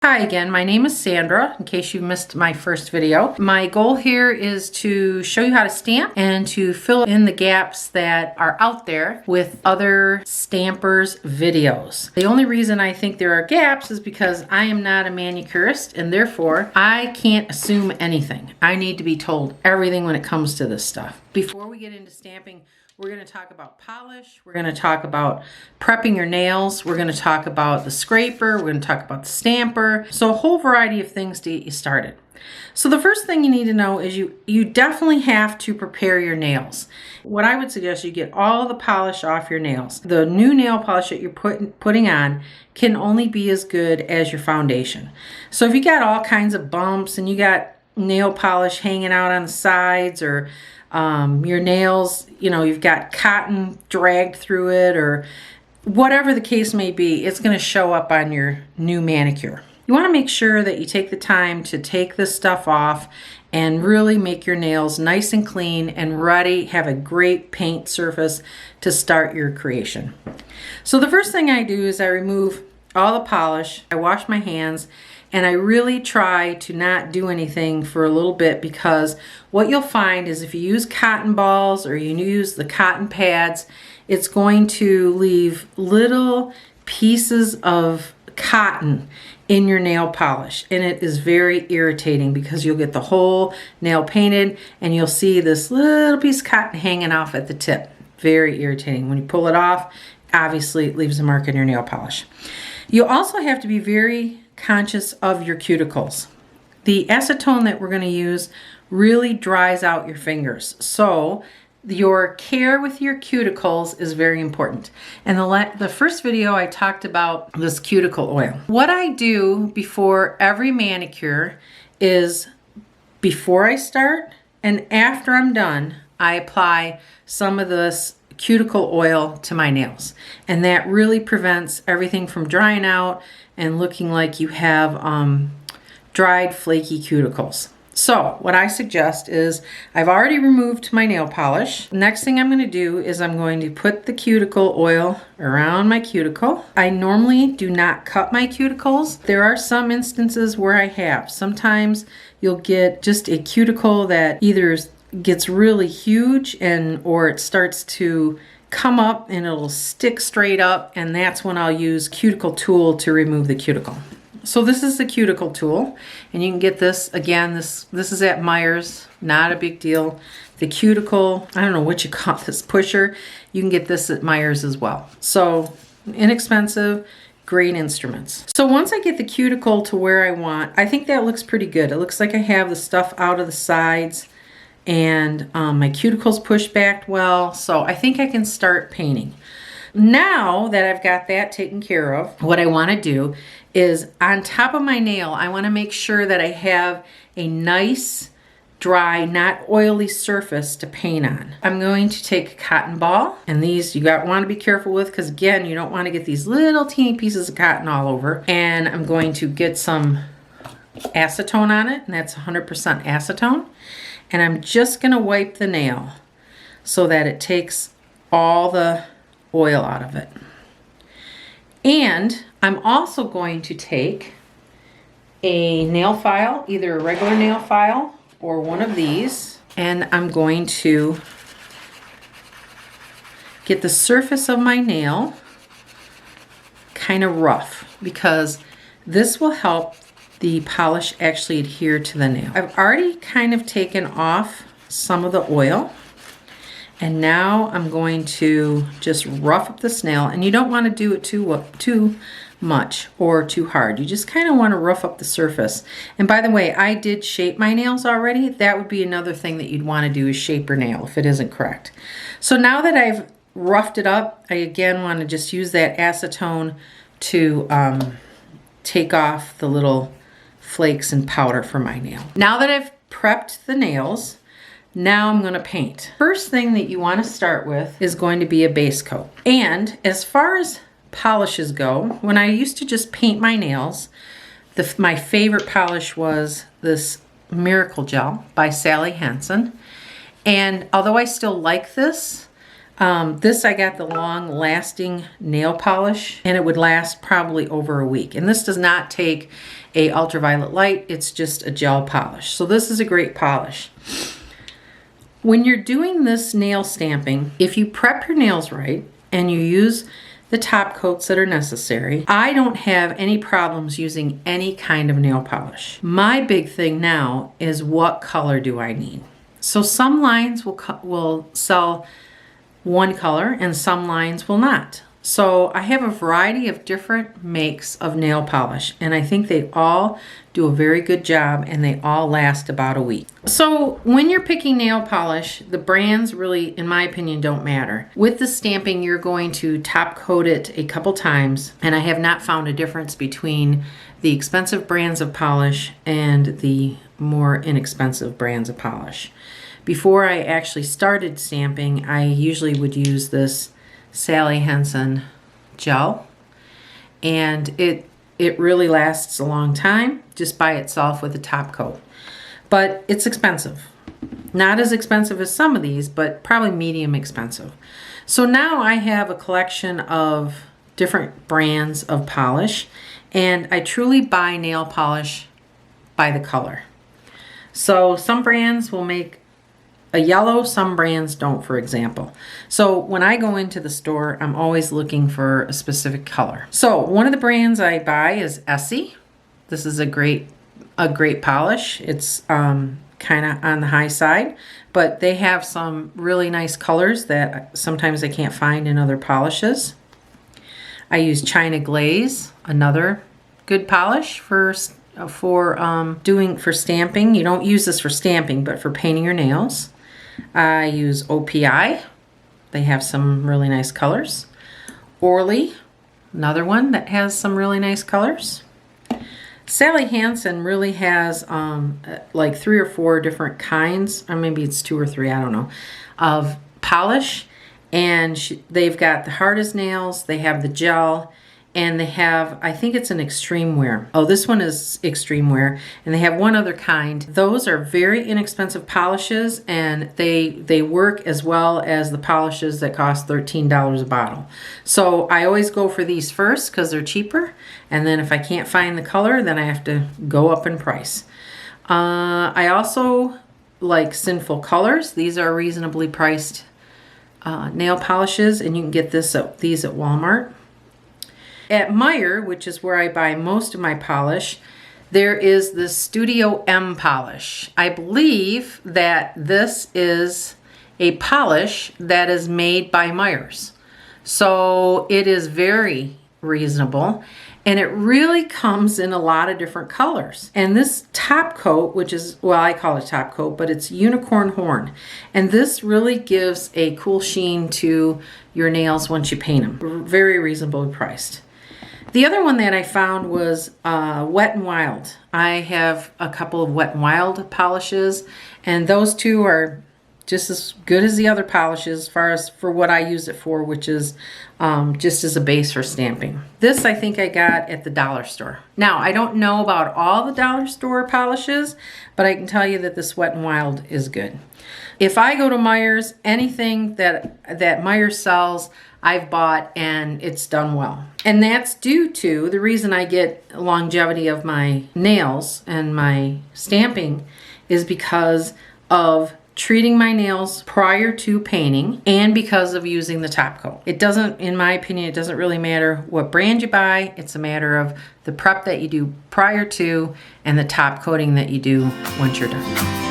Hi again, my name is Sandra, in case you missed my first video. My goal here is to show you how to stamp and to fill in the gaps that are out there with other stampers' videos. The only reason I think there are gaps is because I am not a manicurist and therefore I can't assume anything. I need to be told everything when it comes to this stuff. Before we get into stamping, we're going to talk about polish, we're going to talk about prepping your nails, we're going to talk about the scraper, we're going to talk about the stamper, so a whole variety of things to get you started. So the first thing you need to know is you definitely have to prepare your nails. What I would suggest, you get all the polish off your nails. The new nail polish that you're putting on can only be as good as your foundation. So if you got all kinds of bumps and you got nail polish hanging out on the sides, or your nails, you've got cotton dragged through it, or whatever the case may be, it's going to show up on your new manicure. You want to make sure that you take the time to take this stuff off and really make your nails nice and clean and ready, have a great paint surface to start your creation. So the first thing I do is I remove all the polish, I wash my hands, and I really try to not do anything for a little bit, because what you'll find is if you use cotton balls or you use the cotton pads, it's going to leave little pieces of cotton in your nail polish, and it is very irritating because you'll get the whole nail painted and you'll see this little piece of cotton hanging off at the tip. Very irritating. When you pull it off, obviously it leaves a mark in your nail polish. You also have to be very conscious of your cuticles. The acetone that we're going to use really dries out your fingers, so your care with your cuticles is very important. And the first video I talked about this cuticle oil. What I do before every manicure is, before I start and after I'm done, I apply some of this cuticle oil to my nails, and that really prevents everything from drying out and looking like you have dried flaky cuticles. So what I suggest is, I've already removed my nail polish. Next thing I'm going to do is I'm going to put the cuticle oil around my cuticle. I normally do not cut my cuticles. There are some instances where I have. Sometimes you'll get just a cuticle that either gets really huge or it starts to come up and it'll stick straight up, and that's when I'll use cuticle tool to remove the cuticle. So this is the cuticle tool, and you can get this, again, this is at Meijer's, not a big deal. The cuticle, I don't know what you call this, pusher, you can get this at Meijer's as well. So inexpensive, great instruments. So once I get the cuticle to where I want, I think that looks pretty good. It looks like I have the stuff out of the sides, and my cuticles pushed back well, so I think I can start painting. Now that I've got that taken care of, what I want to do is, on top of my nail, I want to make sure that I have a nice, dry, not oily surface to paint on. I'm going to take a cotton ball, and these you want to be careful with, because again, you don't want to get these little teeny pieces of cotton all over. And I'm going to get some acetone on it, and that's 100% acetone. And I'm just going to wipe the nail so that it takes all the oil out of it. And I'm also going to take a nail file, either a regular nail file or one of these, and I'm going to get the surface of my nail kind of rough, because this will help the polish actually adhere to the nail. I've already kind of taken off some of the oil, and now I'm going to just rough up this nail, and you don't want to do it too much or too hard. You just kind of want to rough up the surface. And by the way, I did shape my nails already. That would be another thing that you'd want to do, is shape your nail if it isn't correct. So now that I've roughed it up, I again want to just use that acetone to take off the little flakes and powder from my nail. Now that I've prepped the nails, now I'm going to paint. First thing that you want to start with is going to be a base coat. And as far as polishes go, when I used to just paint my nails, my favorite polish was this Miracle Gel by Sally Hansen. And although I still like this, This I got the long lasting nail polish, and it would last probably over a week. And this does not take a ultraviolet light, it's just a gel polish. So this is a great polish. When you're doing this nail stamping, if you prep your nails right and you use the top coats that are necessary, I don't have any problems using any kind of nail polish. My big thing now is what color do I need? So some lines will sell one color and some lines will not. So I have a variety of different makes of nail polish, and I think they all do a very good job and they all last about a week. So when you're picking nail polish, the brands really, in my opinion, don't matter. With the stamping, you're going to top coat it a couple times, and I have not found a difference between the expensive brands of polish and the more inexpensive brands of polish. Before I actually started stamping, I usually would use this Sally Hansen gel, and it really lasts a long time just by itself with a top coat. But it's expensive. Not as expensive as some of these, but probably medium expensive. So now I have a collection of different brands of polish, and I truly buy nail polish by the color. So some brands will make a yellow, some brands don't, for example. So when I go into the store, I'm always looking for a specific color. So one of the brands I buy is Essie. This is a great polish. It's kind of on the high side, but they have some really nice colors that sometimes I can't find in other polishes. I use China Glaze, another good polish for stamping. You don't use this for stamping, but for painting your nails. I use OPI. They have some really nice colors. Orly, another one that has some really nice colors. Sally Hansen really has like 3 or 4 different kinds, or maybe it's 2 or 3, I don't know, of polish. And they've got the hardest nails, they have the gel, and they have, I think it's an extreme wear. Oh, this one is extreme wear, and they have one other kind. Those are very inexpensive polishes, and they work as well as the polishes that cost $13 a bottle. So I always go for these first because they're cheaper, and then if I can't find the color, then I have to go up in price. I also like Sinful Colors. These are reasonably priced nail polishes, and you can get these at Walmart. At Meijer, which is where I buy most of my polish, there is the Studio M polish. I believe that this is a polish that is made by Meijer's. So it is very reasonable, and it really comes in a lot of different colors. And this top coat, which is, well, I call it top coat, but it's unicorn horn. And this really gives a cool sheen to your nails once you paint them. Very reasonably priced. The other one that I found was Wet n Wild. I have a couple of Wet n Wild polishes, and those two are just as good as the other polishes as far as for what I use it for, which is just as a base for stamping. This I think I got at the dollar store. Now, I don't know about all the dollar store polishes, but I can tell you that this Wet n Wild is good. If I go to Meijer's, anything that Meijer sells, I've bought, and it's done well. And that's due to the reason I get longevity of my nails and my stamping is because of treating my nails prior to painting and because of using the top coat. It doesn't, in my opinion, it doesn't really matter what brand you buy. It's a matter of the prep that you do prior to and the top coating that you do once you're done.